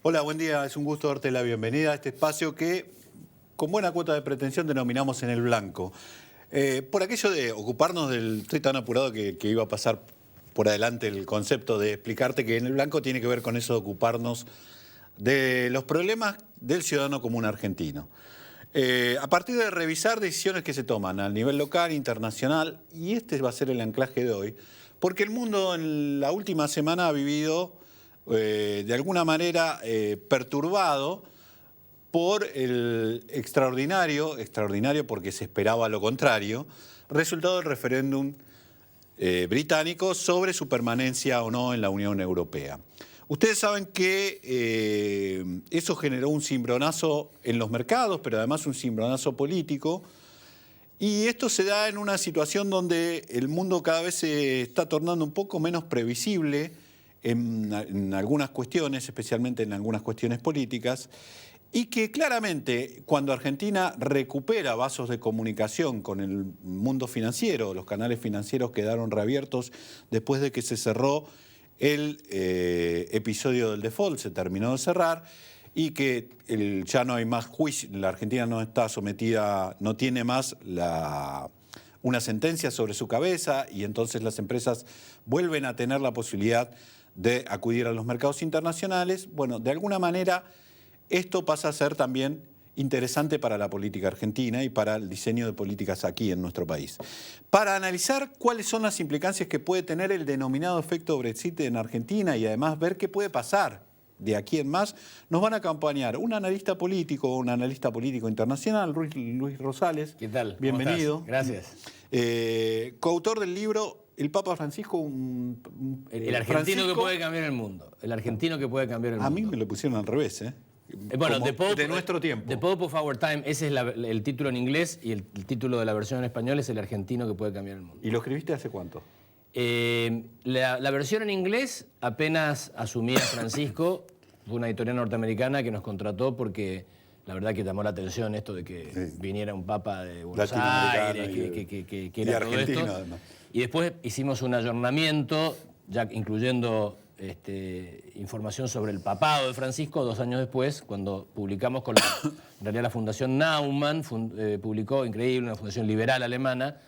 Hola, buen día. Es un gusto darte la bienvenida a este espacio que, con buena cuota de pretensión, denominamos En el Blanco. Por aquello de ocuparnos del... Estoy tan apurado que iba a pasar por adelante el concepto de explicarte que En el Blanco tiene que ver con eso de ocuparnos de los problemas del ciudadano común argentino. A partir de revisar decisiones que se toman a nivel local, internacional, y este va a ser el anclaje de hoy, porque el mundo en la última semana ha vivido de alguna manera perturbado por el extraordinario porque se esperaba lo contrario, resultado del referéndum británico sobre su permanencia o no en la Unión Europea. Ustedes saben que eso generó un cimbronazo en los mercados, pero además un cimbronazo político, y esto se da en una situación donde el mundo cada vez se está tornando un poco menos previsible en algunas cuestiones, especialmente en algunas cuestiones políticas, y que claramente cuando Argentina recupera vasos de comunicación con el mundo financiero, los canales financieros quedaron reabiertos después de que se cerró el episodio del default, se terminó de cerrar, y que ya no hay más juicio, la Argentina no está sometida, no tiene más una sentencia sobre su cabeza, y entonces las empresas vuelven a tener la posibilidad de acudir a los mercados internacionales. Bueno, de alguna manera esto pasa a ser también interesante para la política argentina y para el diseño de políticas aquí en nuestro país. Para analizar cuáles son las implicancias que puede tener el denominado efecto Brexit en Argentina y además ver qué puede pasar de aquí en más, nos van a acompañar un analista político internacional, Luis Rosales. ¿Qué tal? Bienvenido. Gracias. Coautor del libro El Papa Francisco, El argentino que puede cambiar el mundo. El argentino que puede cambiar el mundo. A mí me lo pusieron al revés, ¿eh? Bueno, de nuestro tiempo. The Pope of Our Time, ese es el título en inglés, y el título de la versión en español es El argentino que puede cambiar el mundo. ¿Y lo escribiste hace cuánto? La versión en inglés apenas asumía Francisco, fue una editorial norteamericana que nos contrató porque la verdad que llamó la atención esto de que viniera un papa de Buenos Aires, que era todo esto. Además. Y después hicimos un ayornamiento, ya incluyendo información sobre el papado de Francisco 2 años después, cuando publicamos con en realidad la Fundación Naumann, publicó, increíble, una fundación liberal alemana,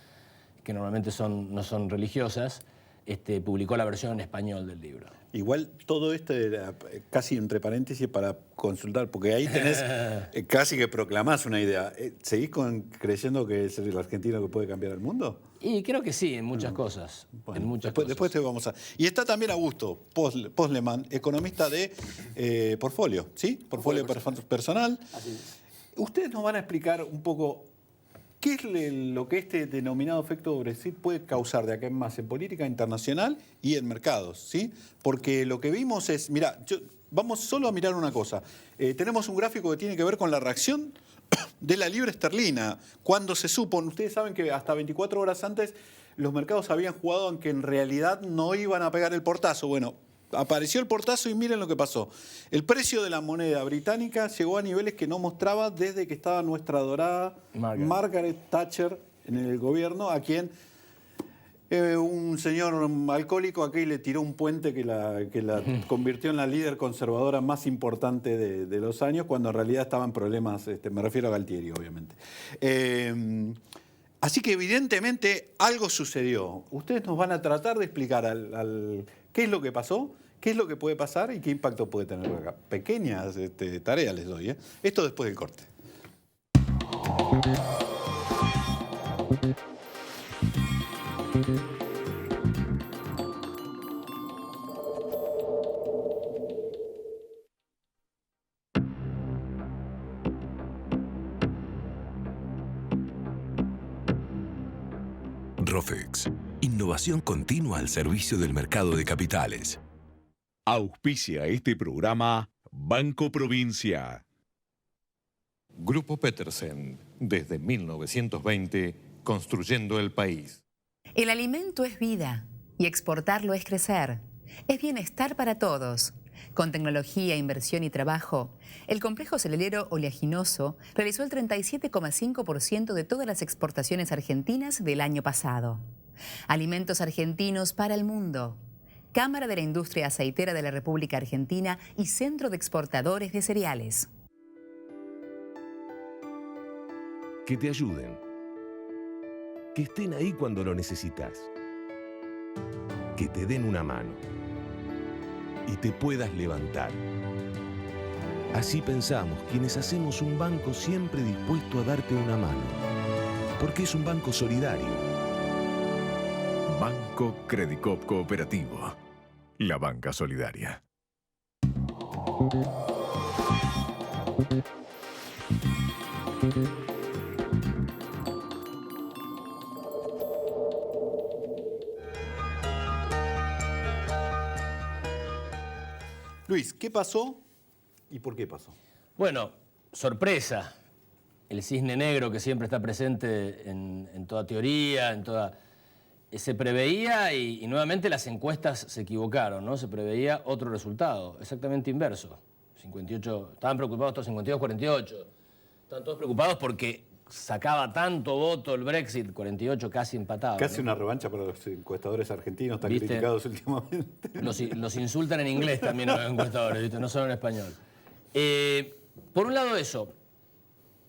que normalmente no son religiosas, publicó la versión en español del libro. Igual todo esto era casi entre paréntesis para consultar, porque ahí tenés casi que proclamás una idea. ¿Seguís creyendo que es el argentino que puede cambiar el mundo? Y creo que sí, en muchas cosas. Bueno, en muchas después te vamos a... Y está también Augusto Posleman, economista de Portfolio, ¿sí? Portfolio personal. Así es. Ustedes nos van a explicar un poco qué es lo que este denominado efecto Brexit puede causar de acá en más en política internacional y en mercados, ¿sí? Porque lo que vimos es... Mira, vamos solo a mirar una cosa. Tenemos un gráfico que tiene que ver con la reacción de la libra esterlina. Cuando se supo, ustedes saben que hasta 24 horas antes los mercados habían jugado en que en realidad no iban a pegar el portazo. Bueno, apareció el portazo y miren lo que pasó. El precio de la moneda británica llegó a niveles que no mostraba desde que estaba nuestra adorada Margaret Thatcher en el gobierno, a quien un señor alcohólico aquí le tiró un puente que la convirtió en la líder conservadora más importante de los años, cuando en realidad estaban problemas, me refiero a Galtieri, obviamente. Así que evidentemente algo sucedió. Ustedes nos van a tratar de explicar qué es lo que pasó, qué es lo que puede pasar y qué impacto puede tener acá. Pequeñas tareas les doy, ¿eh? Esto después del corte. Rofex, innovación continua al servicio del mercado de capitales. Auspicia este programa Banco Provincia. Grupo Petersen, desde 1920, construyendo el país. El alimento es vida y exportarlo es crecer. Es bienestar para todos. Con tecnología, inversión y trabajo, el complejo cerealero oleaginoso realizó el 37,5% de todas las exportaciones argentinas del año pasado. Alimentos argentinos para el mundo. Cámara de la Industria Aceitera de la República Argentina y Centro de Exportadores de Cereales. Que te ayuden. Que estén ahí cuando lo necesitas. Que te den una mano. Y te puedas levantar. Así pensamos quienes hacemos un banco siempre dispuesto a darte una mano. Porque es un banco solidario. Banco Credicop Cooperativo. La banca solidaria. Luis, ¿qué pasó y por qué pasó? Bueno, sorpresa. El cisne negro que siempre está presente en toda teoría, en toda... Se preveía y nuevamente las encuestas se equivocaron, ¿no? Se preveía otro resultado, exactamente inverso. 58, estaban preocupados todos 52-48. Estaban todos preocupados porque sacaba tanto voto el Brexit, 48 casi empatado. Casi ¿no? una revancha para los encuestadores argentinos tan ¿Viste? criticados últimamente. Los insultan en inglés también a los encuestadores, ¿viste? No solo en español. Por un lado eso,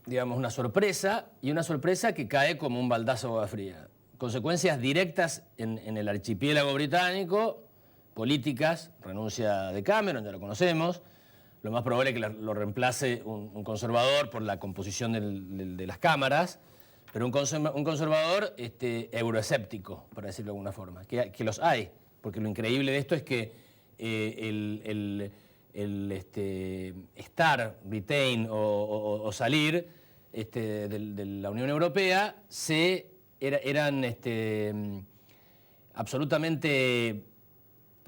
digamos, una sorpresa, y una sorpresa que cae como un baldazo de agua fría. Consecuencias directas en el archipiélago británico, políticas, renuncia de Cameron, ya lo conocemos. Lo más probable es que lo reemplace un conservador por la composición de las cámaras, pero un conservador euroescéptico, para decirlo de alguna forma, que los hay, porque lo increíble de esto es que estar, retain o salir de la Unión Europea eran absolutamente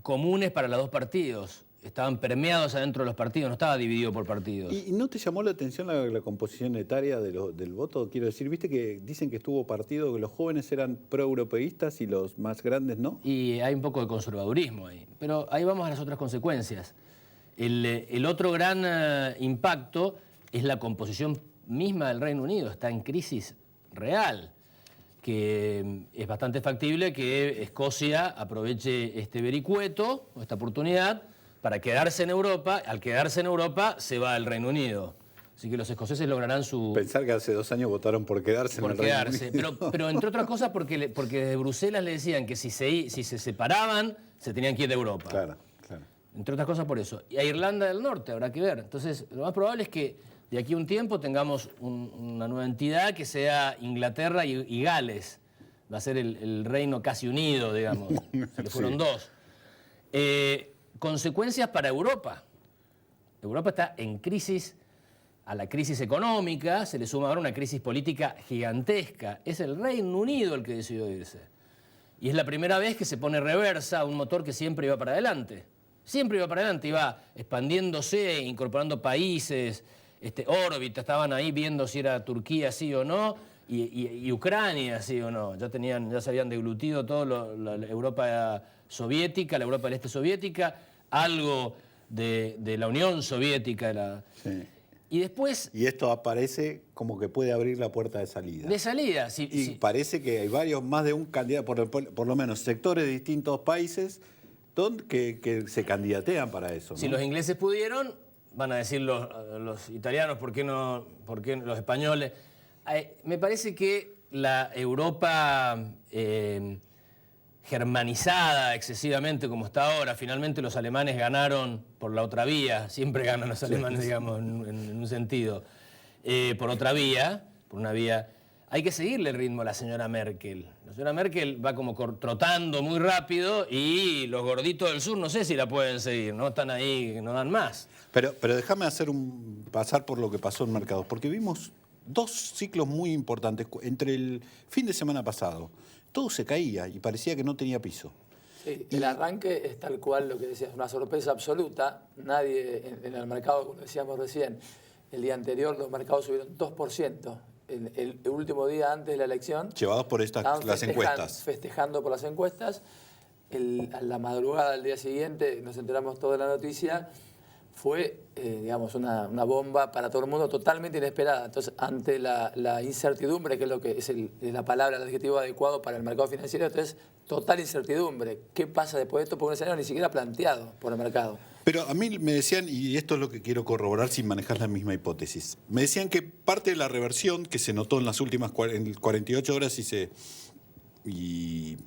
comunes para los dos partidos. Estaban permeados adentro de los partidos, no estaba dividido por partidos. ¿Y no te llamó la atención la composición etaria del voto? Quiero decir, viste que dicen que estuvo partido, que los jóvenes eran pro-europeístas y los más grandes no. Y hay un poco de conservadurismo ahí. Pero ahí vamos a las otras consecuencias. El otro gran impacto es la composición misma del Reino Unido. Está en crisis real, que es bastante factible que Escocia aproveche este vericueto, o esta oportunidad, para quedarse en Europa. Al quedarse en Europa se va al Reino Unido. Así que los escoceses lograrán su... Pensar que hace 2 años votaron por quedarse en el Reino Unido. Pero entre otras cosas porque desde Bruselas le decían que si se separaban, se tenían que ir de Europa. Claro, claro. Entre otras cosas por eso. Y a Irlanda del Norte habrá que ver. Entonces, lo más probable es que de aquí a un tiempo tengamos una nueva entidad que sea Inglaterra y Gales. Va a ser el reino casi unido, digamos. Se le fueron dos. Consecuencias para Europa. Europa está en crisis, a la crisis económica se le suma ahora una crisis política gigantesca. Es el Reino Unido el que decidió irse. Y es la primera vez que se pone reversa a un motor que siempre iba para adelante. Siempre iba para adelante, iba expandiéndose, incorporando países, órbitas, estaban ahí viendo si era Turquía sí o no, y Ucrania sí o no. Ya se habían deglutido todo la Europa soviética, la Europa del Este soviética, algo de la Unión Soviética. Sí. Y después... Y esto aparece como que puede abrir la puerta de salida. De salida, sí. Y parece que hay más de un candidato, por lo menos sectores de distintos países, que se candidatean para eso, ¿no? Si los ingleses pudieron, van a decir los italianos, ¿por qué los españoles? Me parece que la Europa germanizada excesivamente como está ahora, finalmente los alemanes ganaron por la otra vía, siempre ganan los alemanes, digamos, en un sentido, por otra vía, por una vía... Hay que seguirle el ritmo a la señora Merkel. La señora Merkel va como trotando muy rápido y los gorditos del sur no sé si la pueden seguir, ¿no? Están ahí, no dan más. Pero déjame pasar por lo que pasó en mercados, porque vimos 2 ciclos muy importantes. Entre el fin de semana pasado, todo se caía y parecía que no tenía piso. Sí, el arranque es tal cual lo que decías, una sorpresa absoluta. Nadie en el mercado, como decíamos recién, el día anterior los mercados subieron 2%. El último día antes de la elección. Llevados por las encuestas. Festejando por las encuestas. A la madrugada del día siguiente, nos enteramos toda la noticia, fue, digamos, una bomba para todo el mundo totalmente inesperada. Entonces, ante la incertidumbre, que es lo que es la palabra, el adjetivo adecuado para el mercado financiero, entonces, total incertidumbre. ¿Qué pasa después de esto? Porque un escenario ni siquiera planteado por el mercado. Pero a mí me decían, y esto es lo que quiero corroborar sin manejar la misma hipótesis, me decían que parte de la reversión que se notó en las últimas 48 horas y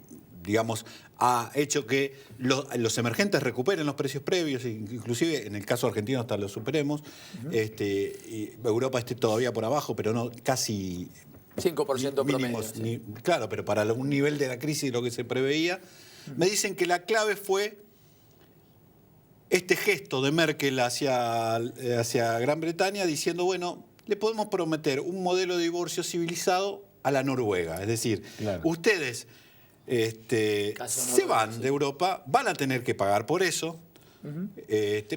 digamos, ha hecho que los emergentes recuperen los precios previos, inclusive en el caso argentino hasta los superemos. Y Europa esté todavía por abajo, pero no casi 5% mínimos. promedio. Sí. Claro, pero para un nivel de la crisis de lo que se preveía. Me dicen que la clave fue este gesto de Merkel hacia Gran Bretaña diciendo, bueno, le podemos prometer un modelo de divorcio civilizado a la Noruega. Es decir, claro, ustedes se van de Europa, van a tener que pagar por eso,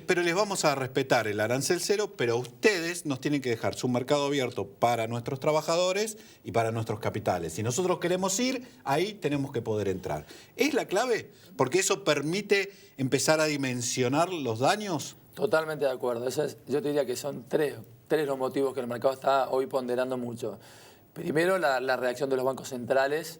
pero les vamos a respetar el arancel cero, pero ustedes nos tienen que dejar su mercado abierto para nuestros trabajadores y para nuestros capitales. Si nosotros queremos ir, ahí tenemos que poder entrar. ¿Es la clave? Porque eso permite empezar a dimensionar los daños. Totalmente de acuerdo. Yo te diría que son tres los motivos que el mercado está hoy ponderando mucho. Primero, la reacción de los bancos centrales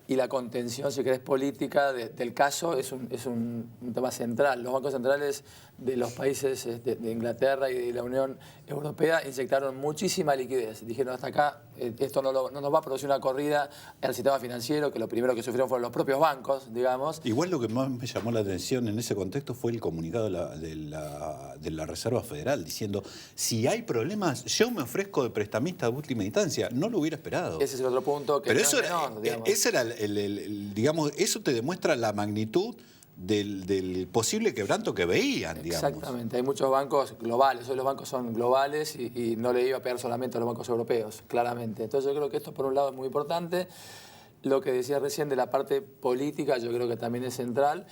y la contención, si querés, política del caso es un tema central. Los bancos centrales de los países de Inglaterra y de la Unión Europea inyectaron muchísima liquidez. Dijeron, hasta acá, esto no nos va a producir una corrida al sistema financiero, que lo primero que sufrieron fueron los propios bancos, digamos. Igual lo que más me llamó la atención en ese contexto fue el comunicado de la Reserva Federal, diciendo, si hay problemas, yo me ofrezco de prestamista de última instancia. No lo hubiera esperado. Ese es el otro punto que pero no eso es menor, digamos. Ese era digamos, eso te demuestra la magnitud del posible quebranto que veían, digamos. Exactamente, hay muchos bancos globales, hoy los bancos son globales y no le iba a pegar solamente a los bancos europeos, claramente. Entonces yo creo que esto por un lado es muy importante. Lo que decía recién de la parte política yo creo que también es central.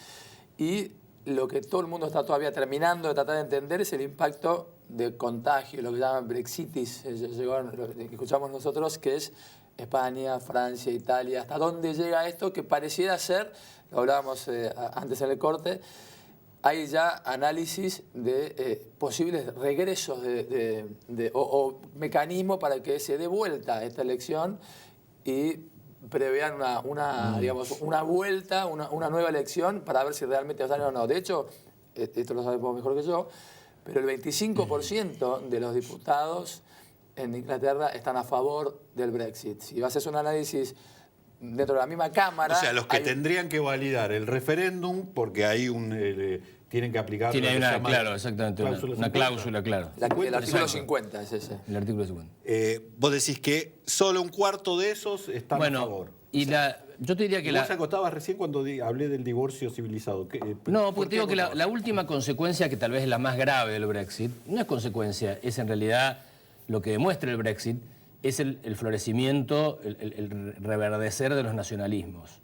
Y lo que todo el mundo está todavía terminando de tratar de entender es el impacto de contagio, lo que llaman Brexitis, lo que escuchamos nosotros, que es España, Francia, Italia, hasta dónde llega esto, que pareciera ser, lo hablábamos antes en el corte, hay ya análisis de posibles regresos o mecanismos para que se dé vuelta esta elección y prevean digamos, una vuelta, una nueva elección para ver si realmente sale o no. De hecho, esto lo sabemos mejor que yo, pero el 25% de los diputados en Inglaterra están a favor del Brexit. Si vas a hacer un análisis dentro de la misma Cámara... O sea, los que tendrían que validar el referéndum, porque hay tienen que aplicar... Claro, exactamente, una cláusula, claro. El artículo 50 es ese. El artículo 50. Vos decís que solo un cuarto de esos están a favor. Y yo te diría que vos acotabas recién cuando hablé del divorcio civilizado. No, porque te digo que la última consecuencia, que tal vez es la más grave del Brexit, no es consecuencia, es en realidad lo que demuestra el Brexit, es el florecimiento, el reverdecer de los nacionalismos.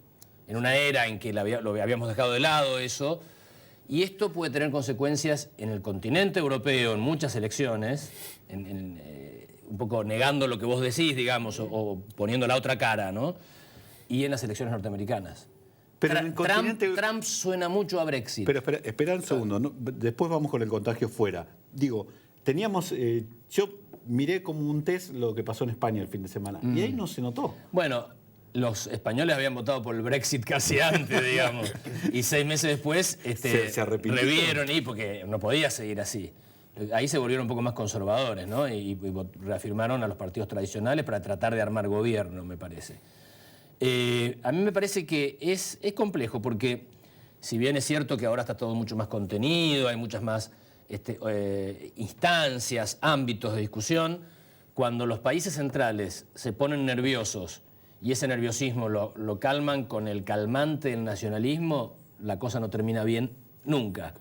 En una era en que lo habíamos dejado de lado eso, y esto puede tener consecuencias en el continente europeo, en muchas elecciones, un poco negando lo que vos decís, digamos, o poniendo la otra cara, ¿no? Y en las elecciones norteamericanas. Pero en el continente... Trump suena mucho a Brexit. Pero espera un segundo, ¿no? Después vamos con el contagio fuera. Digo, teníamos... yo miré como un test lo que pasó en España el fin de semana, y ahí no se notó. Bueno, los españoles habían votado por el Brexit casi antes, digamos, y 6 meses después se revieron, porque no podía seguir así. Ahí se volvieron un poco más conservadores, ¿no? Y reafirmaron a los partidos tradicionales para tratar de armar gobierno, me parece. A mí me parece que es complejo, porque si bien es cierto que ahora está todo mucho más contenido, hay muchas más instancias, ámbitos de discusión, cuando los países centrales se ponen nerviosos y ese nerviosismo lo calman con el calmante del nacionalismo, la cosa no termina bien nunca.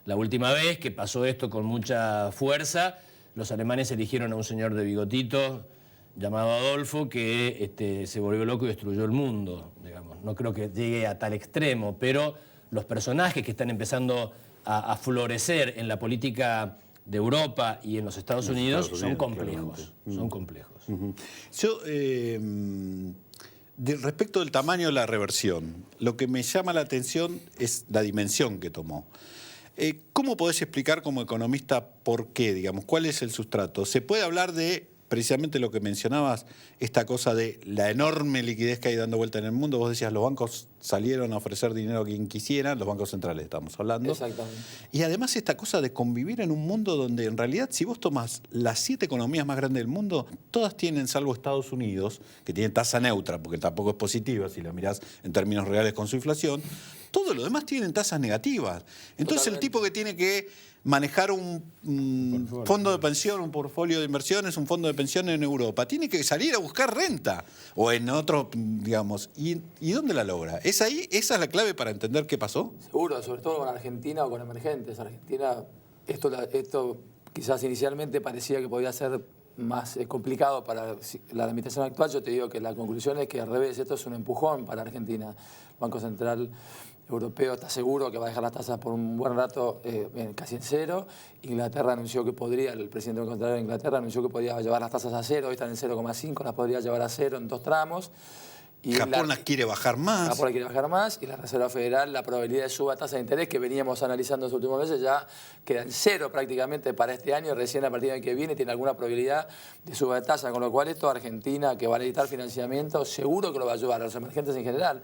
La última vez que pasó esto con mucha fuerza, los alemanes eligieron a un señor de bigotito llamado Adolfo que se volvió loco y destruyó el mundo, digamos. No creo que llegue a tal extremo, pero los personajes que están empezando a florecer en la política de Europa y en los Estados Unidos son complejos. Son complejos. Yo, respecto del tamaño de la reversión, lo que me llama la atención es la dimensión que tomó. ¿Cómo podés explicar como economista por qué, digamos? ¿Cuál es el sustrato? ¿Se puede hablar de precisamente lo que mencionabas, esta cosa de la enorme liquidez que hay dando vuelta en el mundo? Vos decías, los bancos salieron a ofrecer dinero a quien quisieran, los bancos centrales estamos hablando. Exactamente. Y además esta cosa de convivir en un mundo donde en realidad, si vos tomás las 7 economías más grandes del mundo, todas tienen, salvo Estados Unidos, que tiene tasa neutra, porque tampoco es positiva si la mirás en términos reales con su inflación, todo lo demás tienen tasas negativas. Entonces el tipo que tiene que manejar un fondo de pensión, un portfolio de inversiones, un fondo de pensión en Europa, tiene que salir a buscar renta o en otro, digamos. ¿Y dónde la logra? ¿Es ahí? ¿Esa es la clave para entender qué pasó? Seguro, sobre todo con Argentina o con emergentes. Argentina, esto quizás inicialmente parecía que podía ser más complicado para la administración actual. Yo te digo que la conclusión es que al revés, esto es un empujón para Argentina. El Banco Central Europeo está seguro que va a dejar las tasas por un buen rato casi en cero. Inglaterra anunció que podría, el presidente del Banco Central de Inglaterra anunció que podía llevar las tasas a cero, hoy están en 0,5, las podría llevar a cero en 2 tramos. Y Japón las quiere bajar más. Japón las quiere bajar más y la Reserva Federal, la probabilidad de suba de tasa de interés que veníamos analizando en los últimos meses ya queda en cero prácticamente para este año. Recién a partir del año que viene tiene alguna probabilidad de suba de tasa, con lo cual esto Argentina, que va a necesitar financiamiento, seguro que lo va a ayudar a los emergentes en general.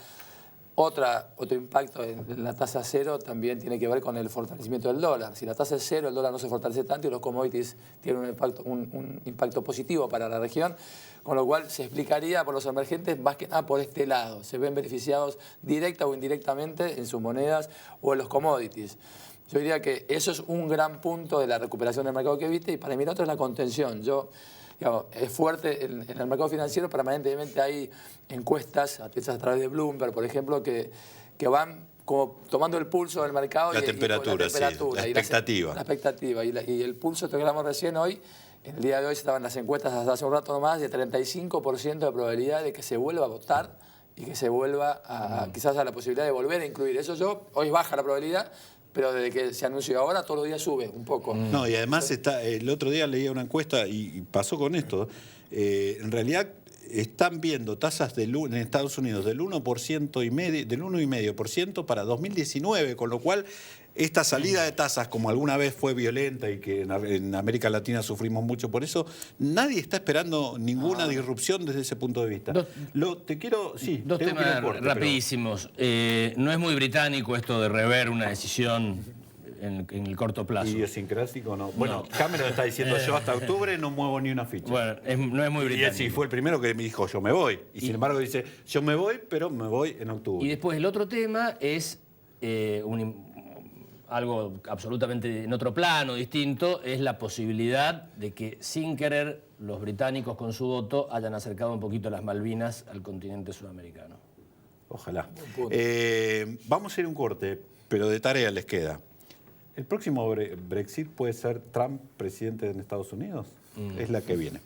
Otro impacto en la tasa cero también tiene que ver con el fortalecimiento del dólar. Si la tasa es cero, el dólar no se fortalece tanto y los commodities tienen un impacto positivo para la región, con lo cual se explicaría por los emergentes más que nada por este lado. Se ven beneficiados directa o indirectamente en sus monedas o en los commodities. Yo diría que eso es un gran punto de la recuperación del mercado que viste y para mí el otro es la contención. Digamos, es fuerte en el mercado financiero, permanentemente hay encuestas hechas a través de Bloomberg, por ejemplo, que van como tomando el pulso del mercado. La temperatura, sí, la expectativa. La expectativa. Y el pulso que hablamos recién hoy, en el día de hoy estaban las encuestas hasta hace un rato nomás, de 35% de probabilidad de que se vuelva a votar y que se vuelva quizás a la posibilidad de volver a incluir. Eso hoy baja la probabilidad, pero desde que se anunció ahora todos los días sube un poco. No, y además el otro día leía una encuesta y pasó con esto. En realidad están viendo tasas en Estados Unidos del 1,5% para 2019, con lo cual esta salida de tasas, como alguna vez fue violenta y que en América Latina sufrimos mucho por eso, nadie está esperando ninguna disrupción desde ese punto de vista. Dos temas rapidísimos. No es muy británico esto de rever una decisión en el corto plazo. Idiosincrático, no. Bueno, Cameron está diciendo yo hasta octubre no muevo ni una ficha. Bueno, no es muy británico. Y sí, fue el primero que me dijo yo me voy. Y sin embargo dice yo me voy, pero me voy en octubre. Y después el otro tema es algo absolutamente en otro plano, distinto, es la posibilidad de que sin querer los británicos con su voto hayan acercado un poquito las Malvinas al continente sudamericano. Ojalá. Vamos a ir a un corte, pero de tarea les queda. ¿El próximo Brexit puede ser Trump presidente en Estados Unidos? Es la que viene.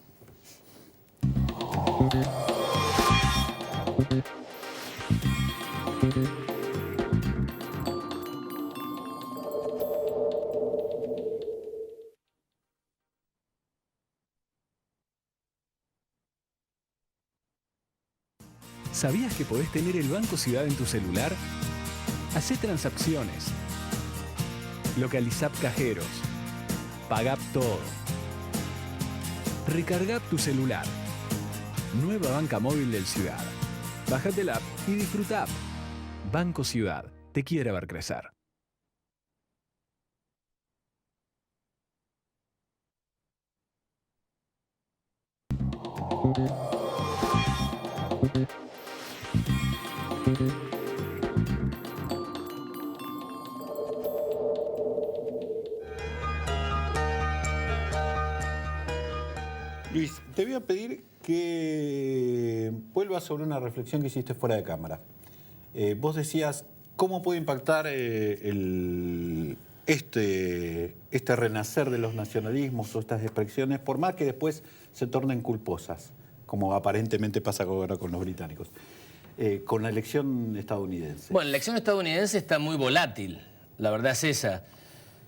¿Sabías que podés tener el Banco Ciudad en tu celular? Hacé transacciones. Localizá cajeros. Pagá todo. Recargá tu celular. Nueva banca móvil del Ciudad. Bájate la app y disfruta. Banco Ciudad. Te quiere ver crecer. Luis, te voy a pedir que vuelvas sobre una reflexión que hiciste fuera de cámara. Vos decías, ¿cómo puede impactar este renacer de los nacionalismos o estas expresiones, por más que después se tornen culposas, como aparentemente pasa ahora con los británicos, con la elección estadounidense? Bueno, la elección estadounidense está muy volátil, la verdad es esa.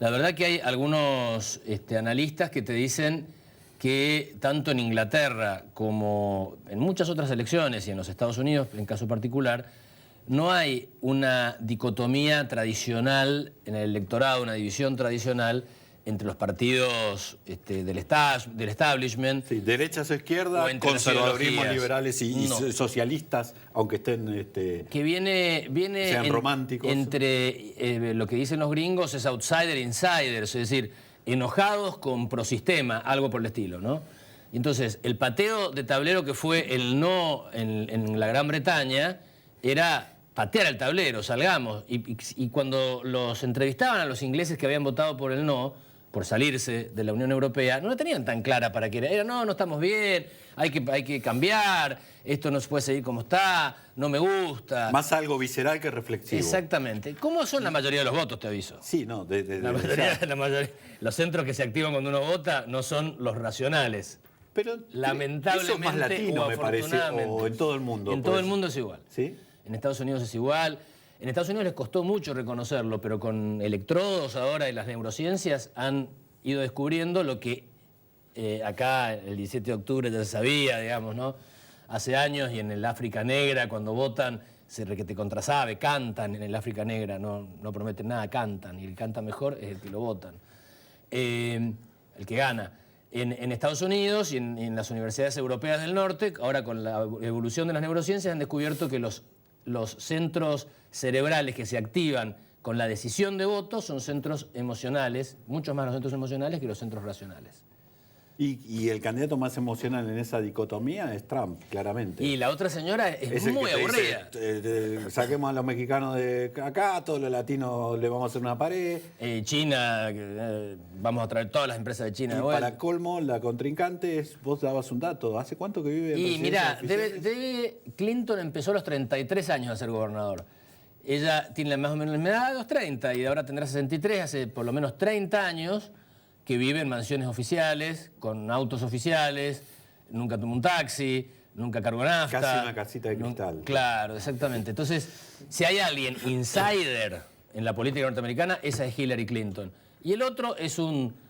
La verdad que hay algunos analistas que te dicen que tanto en Inglaterra como en muchas otras elecciones y en los Estados Unidos, en caso particular, no hay una dicotomía tradicional en el electorado, una división tradicional entre los partidos del establishment. Sí, derechas o izquierdas, conservadurismos liberales y socialistas, aunque estén... que viene sean románticos. Entre lo que dicen los gringos es outsider insiders, es decir, enojados con prosistema, algo por el estilo, ¿no? Y entonces, el pateo de tablero que fue el no en la Gran Bretaña era patear el tablero, salgamos. Y cuando los entrevistaban a los ingleses que habían votado por el no, por salirse de la Unión Europea, no la tenían tan clara para qué era. No estamos bien, hay que cambiar, esto no se puede seguir como está, no me gusta. Más algo visceral que reflexivo. Exactamente. ¿Cómo son la mayoría de los votos, te aviso? Sí, no. La mayoría, los centros que se activan cuando uno vota no son los racionales. Pero lamentablemente, eso es más latino, o me parece, o en todo el mundo. En todo el mundo es igual. ¿Sí? En Estados Unidos es igual. En Estados Unidos les costó mucho reconocerlo, pero con electrodos ahora y las neurociencias han ido descubriendo lo que acá el 17 de octubre ya se sabía, digamos, ¿no? Hace años, y en el África Negra, cuando votan, se requete contrasabe, cantan en el África Negra, no prometen nada, cantan, y el que canta mejor es el que lo votan. El que gana. En Estados Unidos y en las universidades europeas del norte, ahora con la evolución de las neurociencias, han descubierto que los centros cerebrales que se activan con la decisión de voto son centros emocionales, muchos más los centros emocionales que los centros racionales. Y el candidato más emocional en esa dicotomía es Trump, claramente. Y la otra señora es muy aburrida. Dice, saquemos a los mexicanos de acá, a todos los latinos le vamos a hacer una pared. China, vamos a traer todas las empresas de China. Y para colmo, la contrincante es, vos dabas un dato, ¿hace cuánto que vive en residencia oficial? Clinton empezó a los 33 años a ser gobernador. Ella tiene más o menos la edad de los 30 y ahora tendrá 63, hace por lo menos 30 años que vive en mansiones oficiales, con autos oficiales, nunca toma un taxi, nunca cargó nafta. Casi una casita de cristal. Claro, exactamente. Entonces, si hay alguien insider en la política norteamericana, esa es Hillary Clinton. Y el otro es un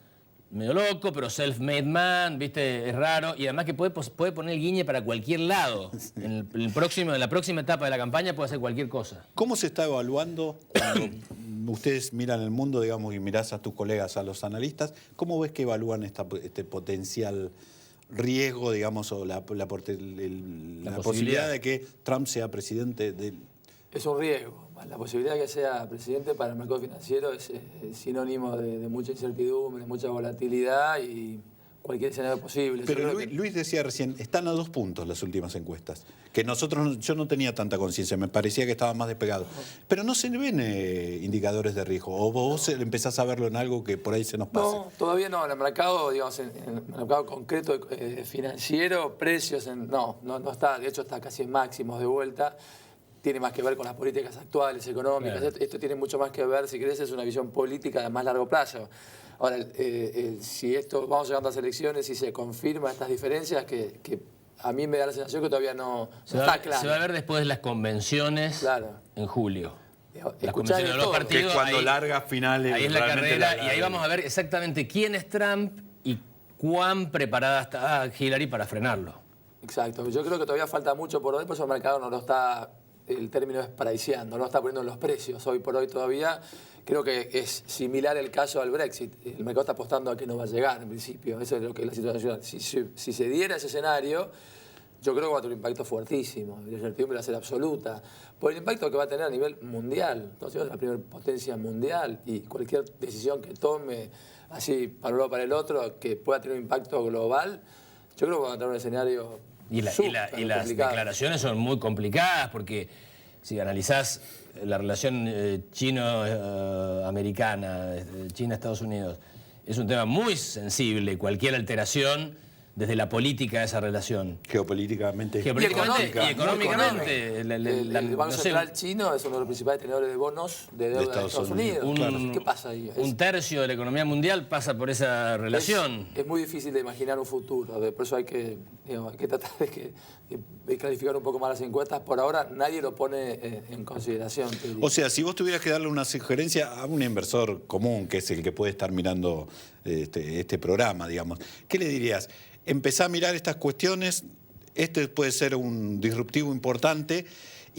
medio loco, pero self-made man, ¿viste? Es raro. Y además que puede poner el guiñe para cualquier lado. En la próxima etapa de la campaña puede hacer cualquier cosa. ¿Cómo se está evaluando cuando ustedes miran el mundo, digamos, y mirás a tus colegas, a los analistas? ¿Cómo ves que evalúan este potencial riesgo, digamos, o la posibilidad de que Trump sea presidente del... Es un riesgo. La posibilidad de que sea presidente para el mercado financiero es sinónimo de mucha incertidumbre, mucha volatilidad y cualquier escenario posible. Pero Luis decía recién, están a 2 puntos las últimas encuestas, que yo no tenía tanta conciencia, me parecía que estaba más despegado. Pero no se ven indicadores de riesgo, o vos empezás a verlo en algo que por ahí se nos pasa. No, todavía no. En el mercado, digamos, en el mercado concreto financiero, precios, no está, de hecho está casi en máximos de vuelta. Tiene más que ver con las políticas actuales, económicas. Claro. Esto tiene mucho más que ver, si querés, es una visión política de más largo plazo. Ahora, si vamos llegando a las elecciones y se confirman estas diferencias, que a mí me da la sensación que todavía no está claro. Se va a ver después de las convenciones en julio. Las convenciones de los partidos. Que cuando largas finales. Ahí es la carrera y ahí vamos a ver exactamente quién es Trump y cuán preparada está Hillary para frenarlo. Exacto. Yo creo que todavía falta mucho por hoy, por eso el mercado no lo está... El término es priceando, no lo está poniendo en los precios hoy por hoy todavía. Creo que es similar el caso al Brexit. El mercado está apostando a que no va a llegar en principio. Eso es lo que es la situación. Si se diera ese escenario, yo creo que va a tener un impacto fuertísimo. La incertidumbre va a ser absoluta. Por el impacto que va a tener a nivel mundial. Entonces es la primera potencia mundial y cualquier decisión que tome, así para un lado para el otro, que pueda tener un impacto global, yo creo que va a tener un escenario... Y las declaraciones son muy complicadas porque si analizás la relación chino-americana, China-Estados Unidos, es un tema muy sensible. Cualquier alteración desde la política de esa relación. Geopolíticamente y económicamente. El Banco Central chino es uno de los principales tenedores de bonos de deuda de Estados Unidos. ¿Qué pasa ahí? Un tercio de la economía mundial pasa por esa relación. Es muy difícil de imaginar un futuro. Por eso hay que tratar de clarificar un poco más las encuestas. Por ahora nadie lo pone en consideración. O sea, si vos tuvieras que darle una sugerencia a un inversor común, que es el que puede estar mirando este programa, digamos, ¿qué le dirías? Empezá a mirar estas cuestiones, este puede ser un disruptivo importante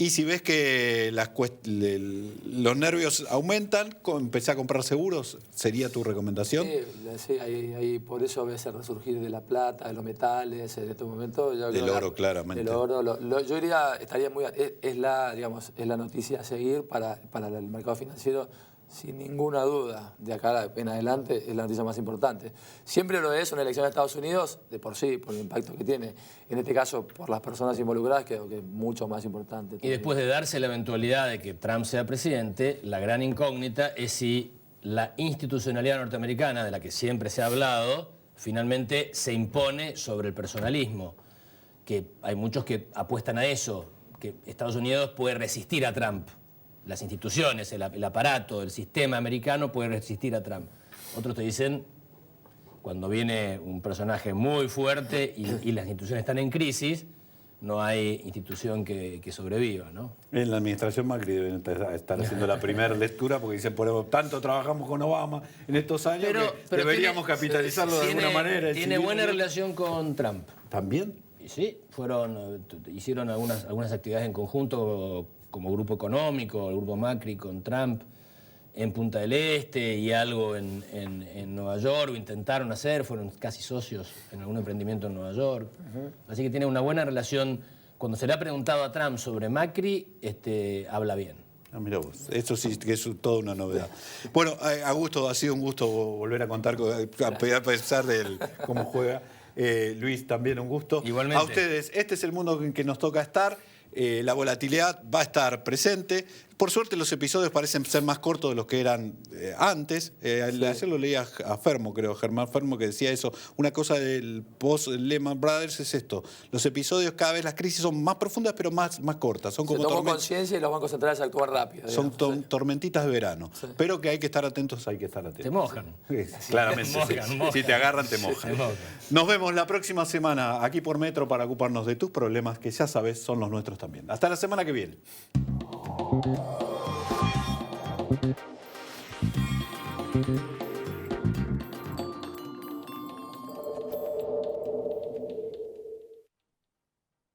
Y si ves que los nervios aumentan, empecé a comprar seguros, ¿sería tu recomendación? Sí, ahí por eso ves el resurgir de la plata, de los metales, en este momento. Del oro, claramente. Del oro, yo diría, estaría muy... Es la noticia a seguir para el mercado financiero, sin ninguna duda. De acá en adelante es la noticia más importante. Siempre lo es una elección de Estados Unidos, de por sí, por el impacto que tiene. En este caso, por las personas involucradas, creo que es mucho más importante. Y después de darse la eventualidad de que Trump sea presidente, la gran incógnita es si la institucionalidad norteamericana, de la que siempre se ha hablado, finalmente se impone sobre el personalismo. Que hay muchos que apuestan a eso, que Estados Unidos puede resistir a Trump. Las instituciones, el aparato, el sistema americano puede resistir a Trump. Otros te dicen, cuando viene un personaje muy fuerte y las instituciones están en crisis, no hay institución que sobreviva, ¿no? En la administración Macri deben estar haciendo la primera lectura porque dicen, tanto trabajamos con Obama en estos años que deberíamos capitalizarlo de alguna manera. Tiene buena relación con Trump. ¿También? Y sí, hicieron algunas actividades en conjunto como grupo económico, el grupo Macri con Trump en Punta del Este y algo en Nueva York, o intentaron hacer, fueron casi socios en algún emprendimiento en Nueva York. Así que tiene una buena relación. Cuando se le ha preguntado a Trump sobre Macri, habla bien. Mirá vos, eso sí que es toda una novedad. Bueno, Augusto, ha sido un gusto volver a contar, a pesar de cómo juega. Luis, también un gusto. Igualmente. A ustedes, este es el mundo en que nos toca estar. La volatilidad va a estar presente. Por suerte los episodios parecen ser más cortos de los que eran antes. Ayer lo leía a Fermo, creo, Germán Fermo, que decía eso. Una cosa del post-Lehman Brothers es esto. Los episodios, cada vez las crisis son más profundas, pero más cortas. Son como se tomó conciencia y los bancos centrales actúan rápido. Son tormentitas de verano. Sí. Pero que hay que estar atentos, Te mojan. Claramente, mojan. Si te agarran, te mojan. Nos vemos la próxima semana aquí por Metro para ocuparnos de tus problemas, que ya sabes son los nuestros también. Hasta la semana que viene. Thank you.